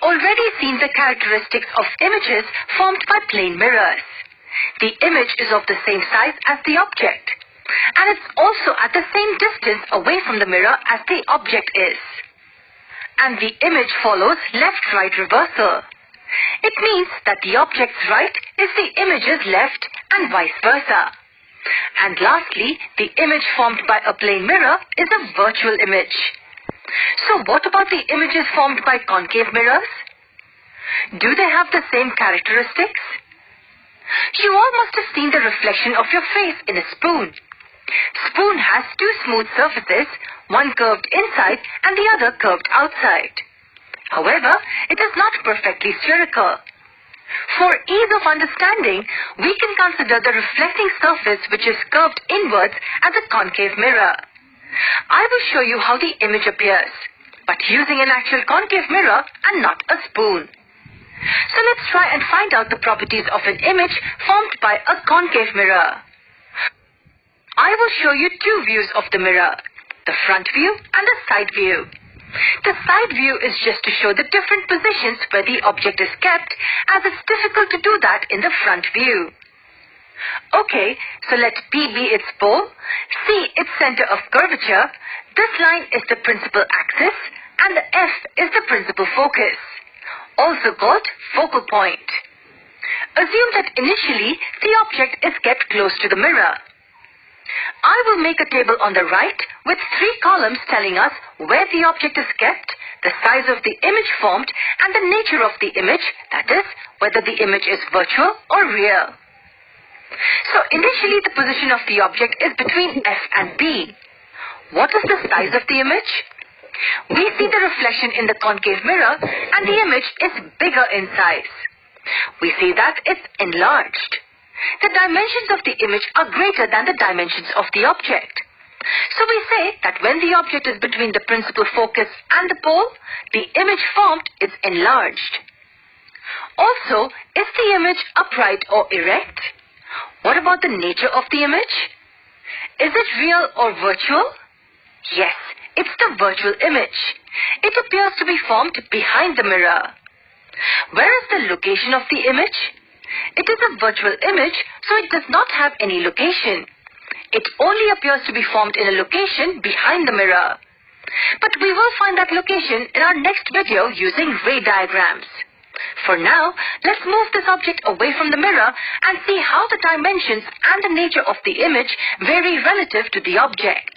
already seen the characteristics of images formed by plane mirrors. The image is of the same size as the object, and it's also at the same distance away from the mirror as the object is. And the image follows left-right reversal. It means that the object's right is the image's left and vice versa. And lastly, the image formed by a plane mirror is a virtual image. So what about the images formed by concave mirrors? Do they have the same characteristics? You all must have seen the reflection of your face in a spoon. Spoon has two smooth surfaces, one curved inside and the other curved outside. However, it is not perfectly spherical. For ease of understanding, we can consider the reflecting surface which is curved inwards as a concave mirror. I will show you how the image appears, but using an actual concave mirror and not a spoon. So let's try and find out the properties of an image formed by a concave mirror. I will show you two views of the mirror, the front view and the side view. The side view is just to show the different positions where the object is kept, as it's difficult to do that in the front view. Okay, so let P be its pole, C its center of curvature, this line is the principal axis, and the F is the principal focus, also called focal point. Assume that initially the object is kept close to the mirror. I will make a table on the right with 3 columns telling us where the object is kept, the size of the image formed, and the nature of the image, that is, whether the image is virtual or real. So initially the position of the object is between F and B. What is the size of the image? We see the reflection in the concave mirror and the image is bigger in size. We see that it's enlarged. The dimensions of the image are greater than the dimensions of the object. So we say that when the object is between the principal focus and the pole, the image formed is enlarged. Also, is the image upright or erect? What about the nature of the image? Is it real or virtual? Yes, it's the virtual image. It appears to be formed behind the mirror. Where is the location of the image? It is a virtual image, so it does not have any location. It only appears to be formed in a location behind the mirror. But we will find that location in our next video using ray diagrams. For now, let's move this object away from the mirror and see how the dimensions and the nature of the image vary relative to the object.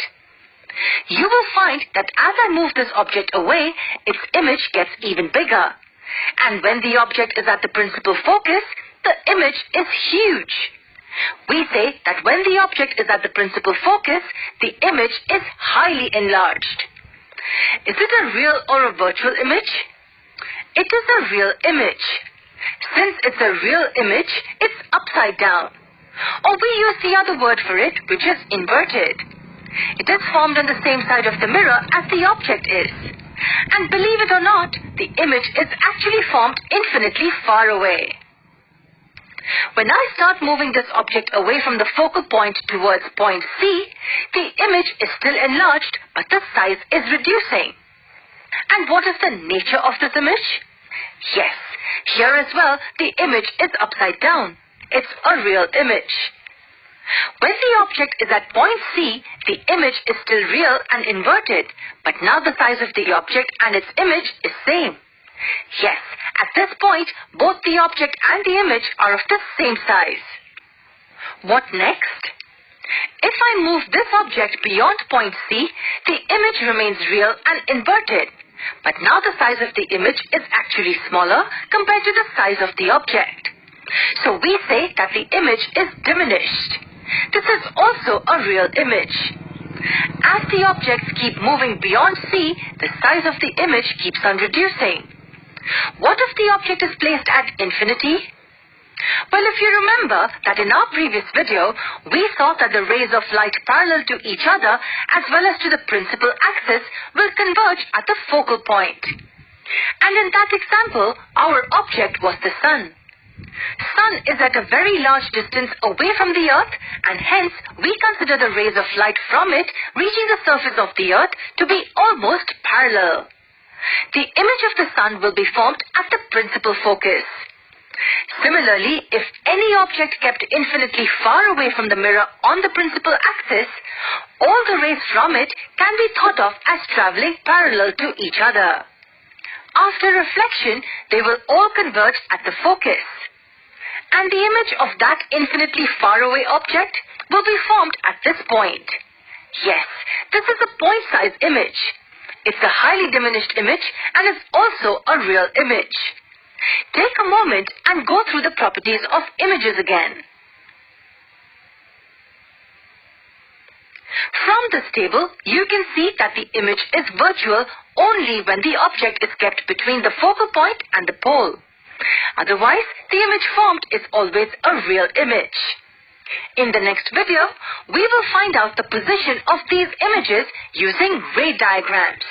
You will find that as I move this object away, its image gets even bigger. And when the object is at the principal focus, the image is huge. We say that when the object is at the principal focus, the image is highly enlarged. Is it a real or a virtual image? It is a real image. Since it's a real image, it's upside down. Or we use the other word for it, which is inverted. It is formed on the same side of the mirror as the object is. And believe it or not, the image is actually formed infinitely far away. When I start moving this object away from the focal point towards point C, the image is still enlarged, but the size is reducing. And what is the nature of this image? Yes, here as well, the image is upside down. It's a real image. When the object is at point C, the image is still real and inverted, but now the size of the object and its image is same. Yes, at this point, both the object and the image are of the same size. What next? If I move this object beyond point C, the image remains real and inverted, but now the size of the image is actually smaller compared to the size of the object. So we say that the image is diminished. This is also a real image. As the objects keep moving beyond C, the size of the image keeps on reducing. What if the object is placed at infinity? Well, if you remember that in our previous video, we saw that the rays of light parallel to each other as well as to the principal axis will converge at the focal point. And in that example, our object was the sun. Sun is at a very large distance away from the earth, and hence we consider the rays of light from it reaching the surface of the earth to be almost parallel. The image of the sun will be formed at the principal focus. Similarly, if any object kept infinitely far away from the mirror on the principal axis, all the rays from it can be thought of as traveling parallel to each other. After reflection, they will all converge at the focus. And the image of that infinitely far away object will be formed at this point. Yes, this is a point-size image. It's a highly diminished image and is also a real image. Take a moment and go through the properties of images again. From this table, you can see that the image is virtual only when the object is kept between the focal point and the pole. Otherwise, the image formed is always a real image. In the next video, we will find out the position of these images using ray diagrams.